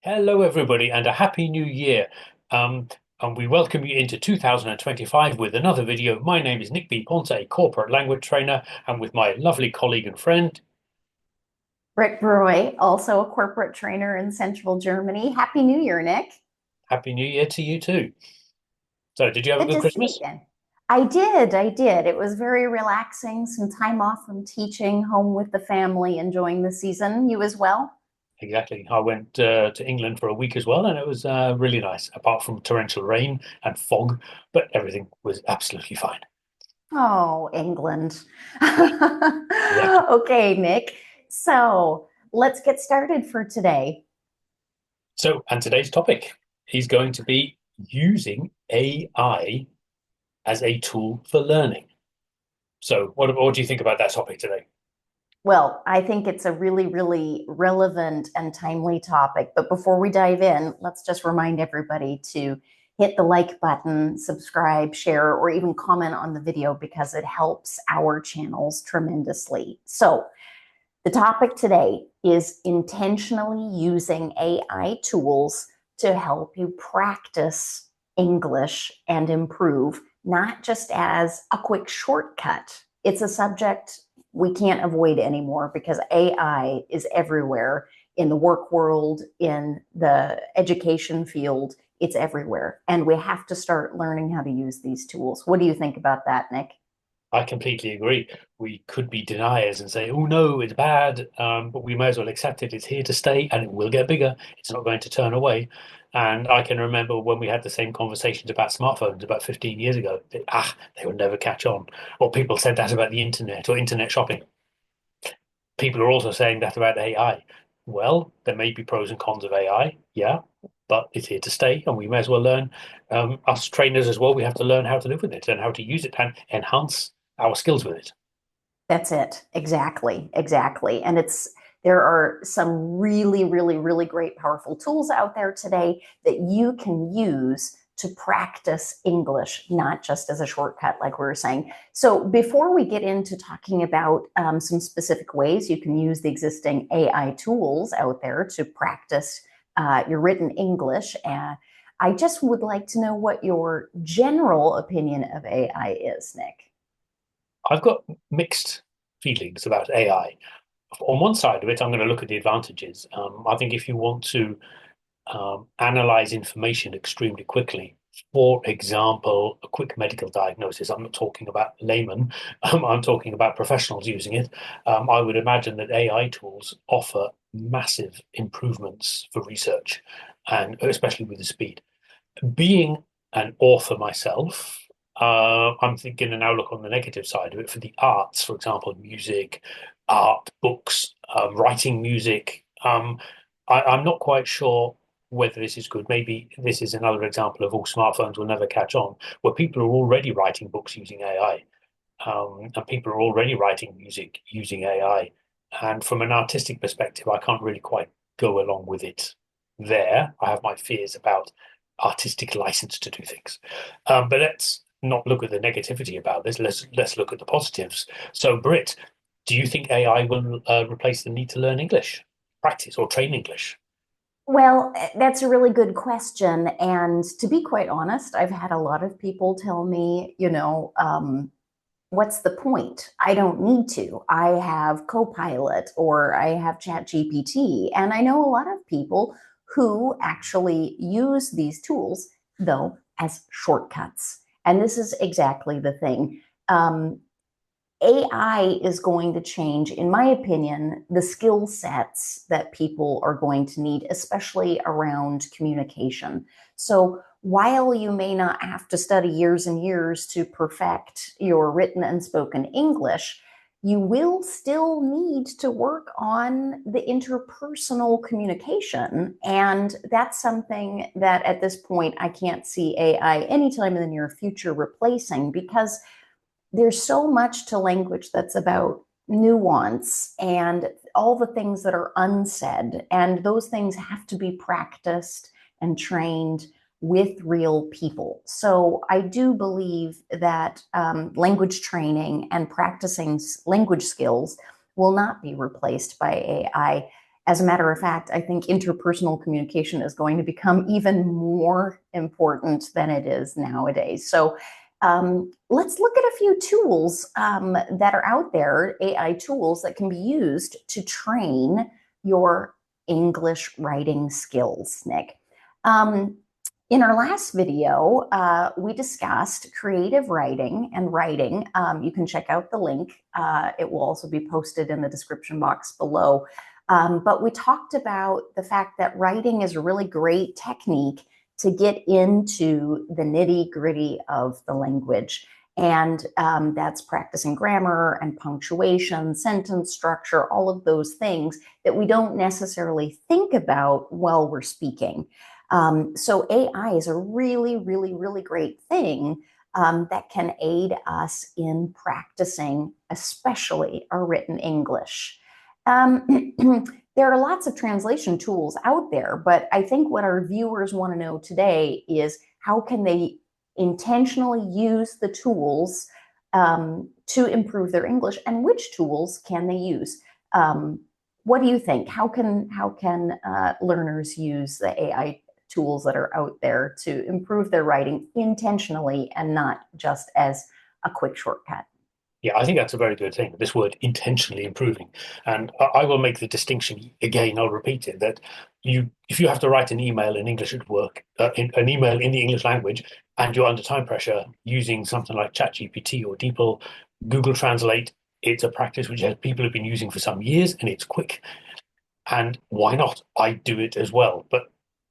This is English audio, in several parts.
Hello, everybody, and a happy new year. Um, and we welcome you into 2025 with another video. My name is Nick.ponter, a corporate language trainer, and with my lovely colleague and friend. Britt Breu, also a corporate trainer in central Germany. Happy New Year, Nick. Happy New Year to you too. So, did you have a Good good to see you Christmas? again. I did. It was very relaxing. Some time off from teaching, home with the family, enjoying the season. You as well? Exactly. I went to England for a week as well, and it was really nice, apart from torrential rain and fog, but everything was absolutely fine. Oh, England. Exactly. Okay, Nick. So let's get started for today. So, and today's topic is going to be using AI as a tool for learning. So, what do you think about that topic today? Well, I think it's a really, really relevant and timely topic. But before we dive in, let's just remind everybody to hit the like button, subscribe, share, or even comment on the video because it helps our channels tremendously. So, the topic today is intentionally using AI tools to help you practice English and improve, not just as a quick shortcut. It's a subject we can't avoid anymore because AI is everywhere in the work world, in the education field. It's everywhere. And we have to start learning how to use these tools. What do you think about that, Nick? I completely agree. We could be deniers and say, "Oh no, it's bad," but we may as well accept it. It's here to stay, and it will get bigger. It's not going to turn away. And I can remember when we had the same conversations about smartphones about 15 years ago. They would never catch on. Or people said that about the internet or internet shopping. People are also saying that about AI. Well, there may be pros and cons of AI, yeah, but it's here to stay, and we may as well learn. Us trainers as well, we have to learn how to live with it and how to use it and enhance our skills with it. That's it. Exactly. Exactly. And there are some really, really, really great, powerful tools out there today that you can use to practice English, not just as a shortcut, like we were saying. So, before we get into talking about some specific ways you can use the existing AI tools out there to practice your written English, I just would like to know what your general opinion of AI is, Nick. I've got mixed feelings about AI. On one side of it, I'm going to look at the advantages. I think if you want to analyze information extremely quickly, for example, a quick medical diagnosis, I'm not talking about laymen, I'm talking about professionals using it. I would imagine that AI tools offer massive improvements for research, and especially with the speed. Being an author myself, I'm thinking to now look on the negative side of it for the arts, for example, music, art, books, writing music. I'm not quite sure whether this is good. Maybe this is another example of all smartphones will never catch on, where people are already writing books using AI, and people are already writing music using AI. And from an artistic perspective, I can't really quite go along with it there. I have my fears about artistic license to do things. But let's not look at the negativity about this. Let's look at the positives. So, Britt, do you think AI will replace the need to learn English, practice, or train English? Well, that's a really good question. And to be quite honest, I've had a lot of people tell me, what's the point? I don't need to. I have Copilot or I have ChatGPT. And I know a lot of people who actually use these tools, though, as shortcuts. And this is exactly the thing. AI is going to change, in my opinion, the skill sets that people are going to need, especially around communication. So while you may not have to study years and years to perfect your written and spoken English, you will still need to work on the interpersonal communication. And that's something that at this point I can't see AI anytime in the near future replacing because there's so much to language that's about nuance and all the things that are unsaid. And those things have to be practiced and trained with real people. So I do believe that language training and practicing language skills will not be replaced by AI. As a matter of fact, I think interpersonal communication is going to become even more important than it is nowadays. So let's look at a few tools that are out there, AI tools that can be used to train your English writing skills, Nick. Um, in our last video, we discussed creative writing and writing. You can check out the link. It will also be posted in the description box below. But we talked about the fact that writing is a really great technique to get into the nitty gritty of the language. And that's practicing grammar and punctuation, sentence structure, all of those things that we don't necessarily think about while we're speaking. So AI is a really, really, really great thing that can aid us in practicing, especially our written English. Um, there are lots of translation tools out there, but I think what our viewers want to know today is how can they intentionally use the tools to improve their English, and which tools can they use? What do you think? How can learners use the AI tools that are out there to improve their writing intentionally and not just as a quick shortcut? Yeah, I think that's a very good thing. This word intentionally improving. And I will make the distinction again, I'll repeat it, that if you have to write an email in English at work, an email in the English language, and you're under time pressure using something like ChatGPT or DeepL, Google Translate, it's a practice which people have been using for some years and it's quick. And why not? I do it as well. But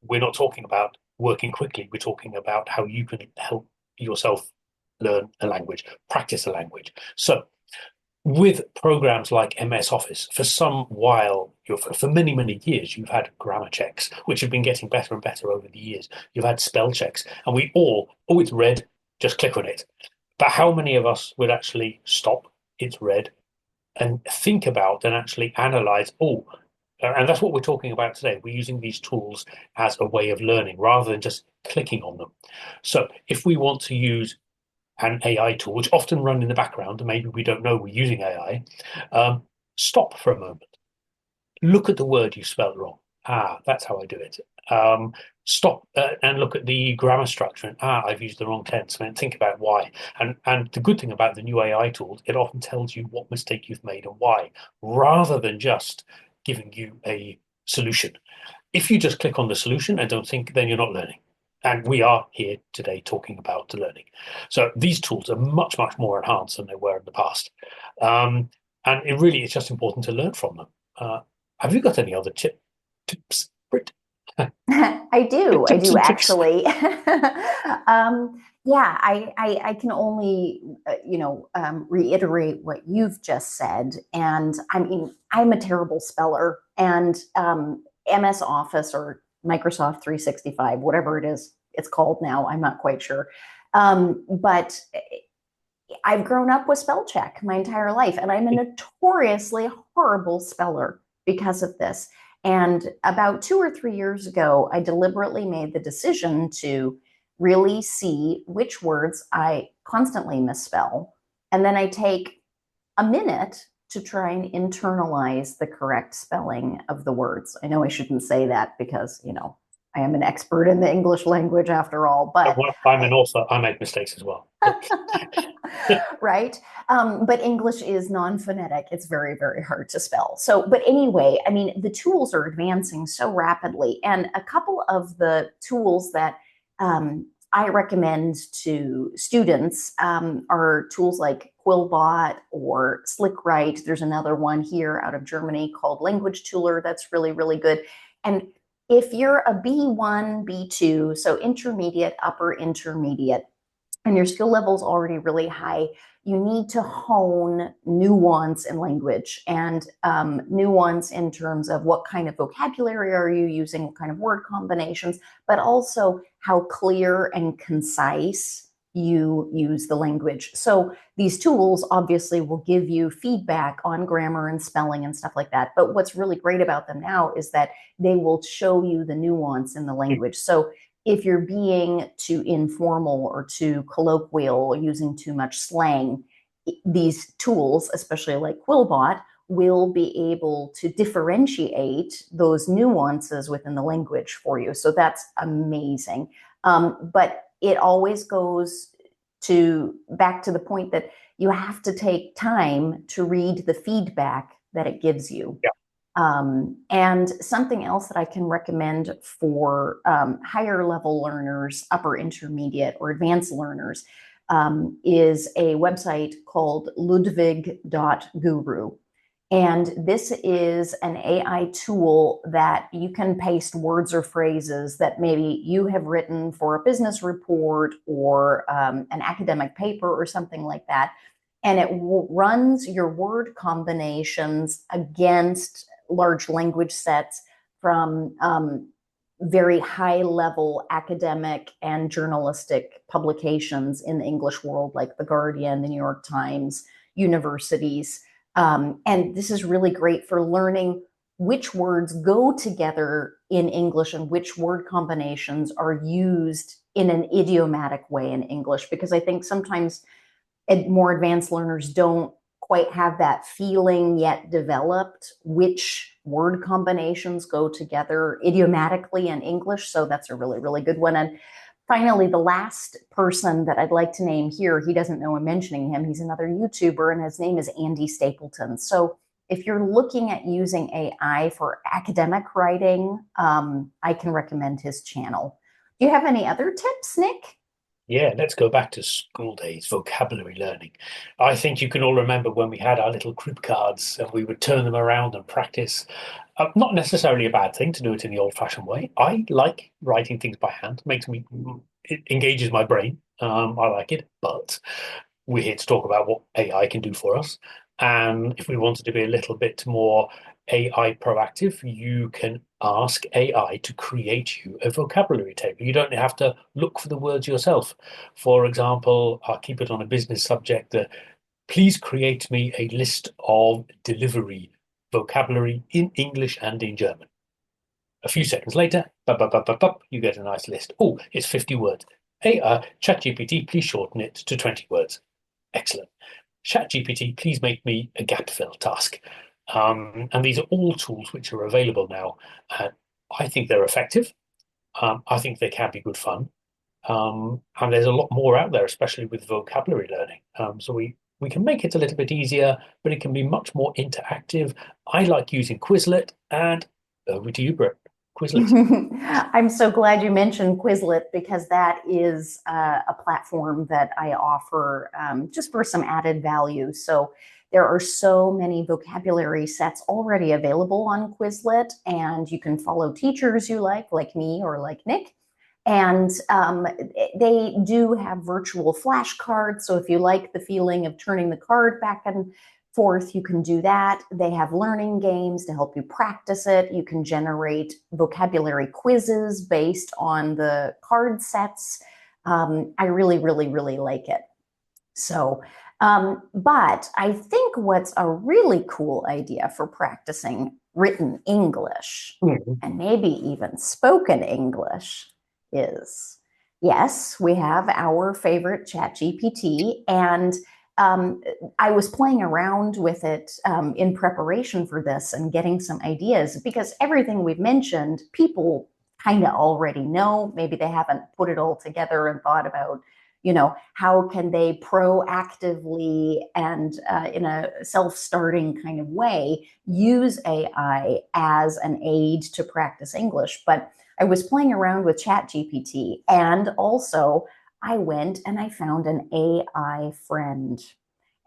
we're not talking about working quickly. We're talking about how you can help yourself learn a language, practice a language. So with programs like MS Office, for some while, for many, many years, you've had grammar checks, which have been getting better and better over the years. You've had spell checks, and we all, oh, it's red, just click on it. But how many of us would actually stop, it's red, and think about and actually analyze, oh, and that's what we're talking about today. We're using these tools as a way of learning rather than just clicking on them. So if we want to use an AI tool, which often run in the background, and maybe we don't know we're using AI, stop for a moment. Look at the word you spelled wrong. Ah, that's how I do it. Stop and look at the grammar structure. And I've used the wrong tense. And think about why. And the good thing about the new AI tools, it often tells you what mistake you've made and why, rather than just giving you a solution. If you just click on the solution and don't think, then you're not learning. And we are here today talking about the learning. So these tools are much, much more enhanced than they were in the past. And it really is just important to learn from them. Have you got any other tips, Britt? I Tips do and tricks? actually. Yeah, I can only, reiterate what you've just said. And I mean, I'm a terrible speller, and MS Office or Microsoft 365, whatever it is, it's called now. I'm not quite sure. But I've grown up with spell check my entire life, and I'm a notoriously horrible speller because of this. And about 2 or 3 years ago, I deliberately made the decision to really see which words I constantly misspell. And then I take a minute to try and internalize the correct spelling of the words. I know I shouldn't say that because, I am an expert in the English language after all, but I'm an author. I make mistakes as well. right? But English is non-phonetic. It's very, very hard to spell. So, but anyway, I mean, the tools are advancing so rapidly. And a couple of the tools that I recommend to students are tools like Quillbot or SlickWrite. There's another one here out of Germany called Language Tutor that's really, really good. And if you're a B1, B2, so intermediate, upper intermediate, and your skill level is already really high, you need to hone nuance in language and nuance in terms of what kind of vocabulary are you using, what kind of word combinations, but also how clear and concise you use the language. So these tools obviously will give you feedback on grammar and spelling and stuff like that. But what's really great about them now is that they will show you the nuance in the language. So if you're being too informal or too colloquial or using too much slang, these tools, especially like Quillbot, will be able to differentiate those nuances within the language for you. So that's amazing. But it always goes back to the point that you have to take time to read the feedback that it gives you. Yeah. And something else that I can recommend for higher level learners, upper intermediate or advanced learners, is a website called ludwig.guru. And this is an AI tool that you can paste words or phrases that maybe you have written for a business report or an academic paper or something like that. And it runs your word combinations against large language sets from very high level academic and journalistic publications in the English world, like The Guardian, the New York Times, universities. And this is really great for learning which words go together in English and which word combinations are used in an idiomatic way in English, because I think sometimes more advanced learners don't quite have that feeling yet developed which word combinations go together idiomatically in English. So that's a really, really good one. And finally, the last person that I'd like to name here, he doesn't know I'm mentioning him. He's another YouTuber, and his name is Andy Stapleton. So if you're looking at using AI for academic writing, I can recommend his channel. Do you have any other tips, Nick? Yeah, let's go back to school days, vocabulary learning. I think you can all remember when we had our little crib cards and we would turn them around and practice. Not necessarily a bad thing to do it in the old-fashioned way. I like writing things by hand. It engages my brain. I like it, but we're here to talk about what AI can do for us. And if we wanted to be a little bit more AI proactive, you can ask AI to create you a vocabulary table. You don't have to look for the words yourself. For example, I'll keep it on a business subject. Please create me a list of delivery vocabulary in English and in German. A few seconds later, you get a nice list. Oh, it's 50 words. Hey, ChatGPT, please shorten it to 20 words. Excellent. ChatGPT, please make me a gap fill task. And these are all tools which are available now. I think they're effective. I think they can be good fun. And there's a lot more out there, especially with vocabulary learning. So we can make it a little bit easier, but it can be much more interactive. I like using Quizlet, and over to you, Britt. Quizlet. I'm so glad you mentioned Quizlet, because that is a platform that I offer just for some added value. So there are so many vocabulary sets already available on Quizlet, and you can follow teachers you like me or like Nick. And they do have virtual flashcards. So if you like the feeling of turning the card back and forth, you can do that. They have learning games to help you practice it. You can generate vocabulary quizzes based on the card sets. I really, really, really like it. So, but I think what's a really cool idea for practicing written English Mhm. and maybe even spoken English is, yes, we have our favorite chat GPT, and um, I was playing around with it in preparation for this and getting some ideas, because everything we've mentioned, people kind of already know. Maybe they haven't put it all together and thought about, how can they proactively and in a self-starting kind of way use AI as an aid to practice English. But I was playing around with ChatGPT, and also I went and I found an AI friend.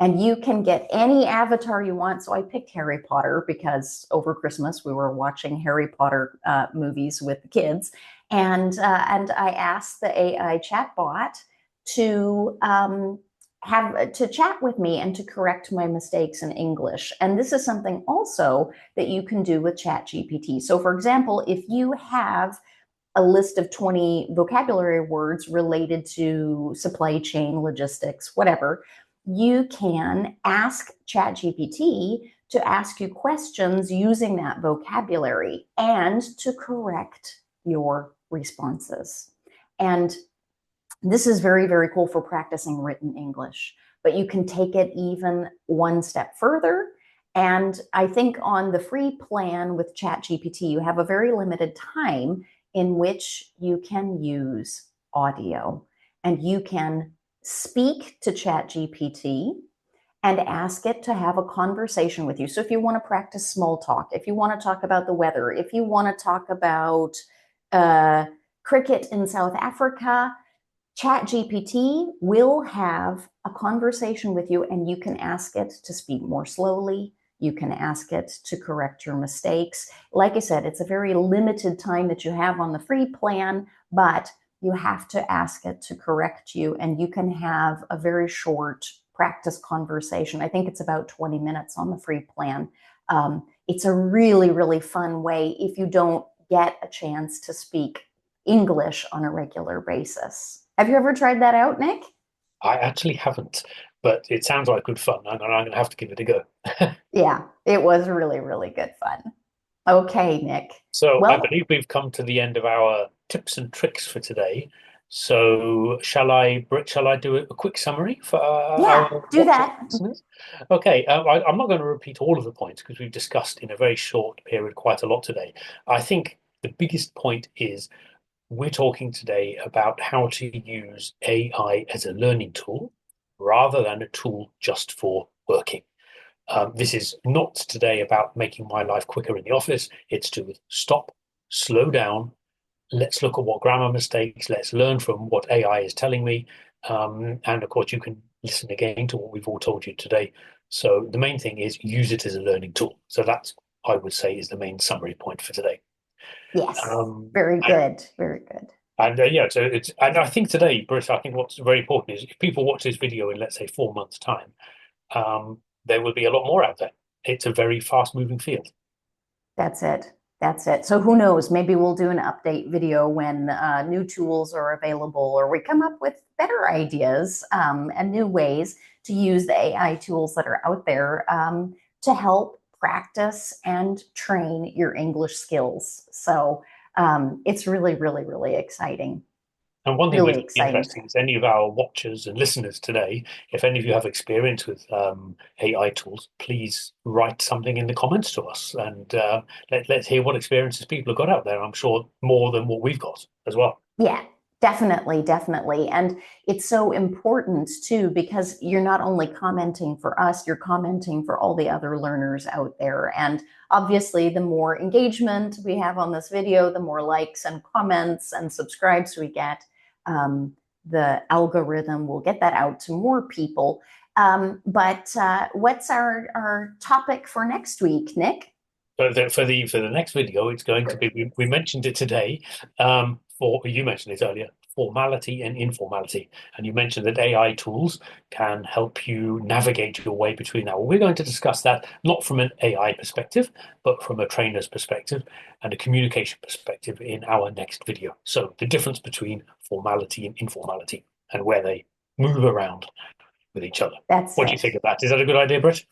And you can get any avatar you want. So I picked Harry Potter because over Christmas we were watching Harry Potter movies with the kids, and I asked the AI chatbot to have to chat with me and to correct my mistakes in English. And this is something also that you can do with ChatGPT. So, for example, if you have a list of 20 vocabulary words related to supply chain, logistics, whatever, you can ask ChatGPT to ask you questions using that vocabulary and to correct your responses. And this is very, very cool for practicing written English, but you can take it even one step further And I think on the free plan with ChatGPT, you have a very limited time in which you can use audio and you can speak to ChatGPT and ask it to have a conversation with you. So if you want to practice small talk, if you want to talk about the weather, if you want to talk about uh, cricket in South Africa, ChatGPT will have a conversation with you, and you can ask it to speak more slowly. You can ask it to correct your mistakes. Like I said, it's a very limited time that you have on the free plan, but you have to ask it to correct you, and you can have a very short practice conversation. I think it's about 20 minutes on the free plan. It's a really, really fun way if you don't get a chance to speak English on a regular basis. Have you ever tried that out, Nick? I actually haven't, but it sounds like good fun, and I'm going to have to give it a go. Yeah, it was really, really good fun. Okay, Nick. So I Well, believe we've come to the end of our tips and tricks for today. So shall I, Britt, shall I do a quick summary for yeah, our do watchers that. and listeners? Okay, I'm not going to repeat all of the points because we've discussed in a very short period quite a lot today. I think the biggest point is we're talking today about how to use AI as a learning tool rather than a tool just for working. This is not today about making my life quicker in the office. It's to stop, slow down. Let's look at what grammar mistakes. Let's learn from what AI is telling me. And of course, you can listen again to what we've all told you today. So the main thing is use it as a learning tool. So that's, I would say, is the main summary point for today. Yes, Um, very and good, very good. yeah, so it's, and I think today, Bruce, I think what's very important is if people watch this video in, let's say, 4 months' time, there will be a lot more out there. It's a very fast-moving field. That's it. That's it. So who knows? Maybe we'll do an update video when new tools are available, or we come up with better ideas and new ways to use the AI tools that are out there to help practice and train your English skills. So it's really, really, really exciting. And one thing which Really would be exciting interesting thing. is any of our watchers and listeners today, if any of you have experience with AI tools, please write something in the comments to us and let's hear what experiences people have got out there. I'm sure more than what we've got as well. Yeah, definitely, definitely. And it's so important too, because you're not only commenting for us, you're commenting for all the other learners out there. And obviously, the more engagement we have on this video, the more likes and comments and subscribes we get, the algorithm will get that out to more people. But what's our topic for next week, Nick? For the next video, it's going to be we mentioned it today. For you mentioned it earlier, formality and informality, and you mentioned that AI tools can help you navigate your way between that. Well, we're going to discuss that not from an AI perspective, but from a trainer's perspective and a communication perspective in our next video. So the difference between formality and informality and where they move around with each other. That's What do you it. think of that? Is that a good idea, Britt?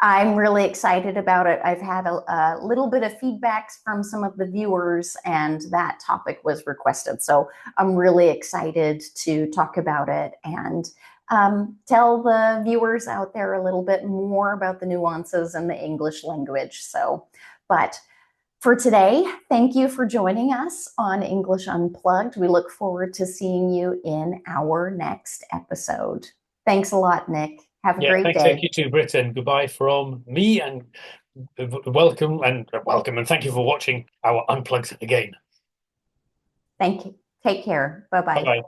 I'm really excited about it. I've had a little bit of feedbacks from some of the viewers, and that topic was requested. So I'm really excited to talk about it and tell the viewers out there a little bit more about the nuances in the English language. So, but for today, thank you for joining us on English Unplugged. We look forward to seeing you in our next episode. Thanks a lot, Nick. Have a Yeah, great thank day. you too, Britt, and goodbye from me, and welcome, and thank you for watching our Unplugged again. Thank you. Take care. Bye Bye bye. bye.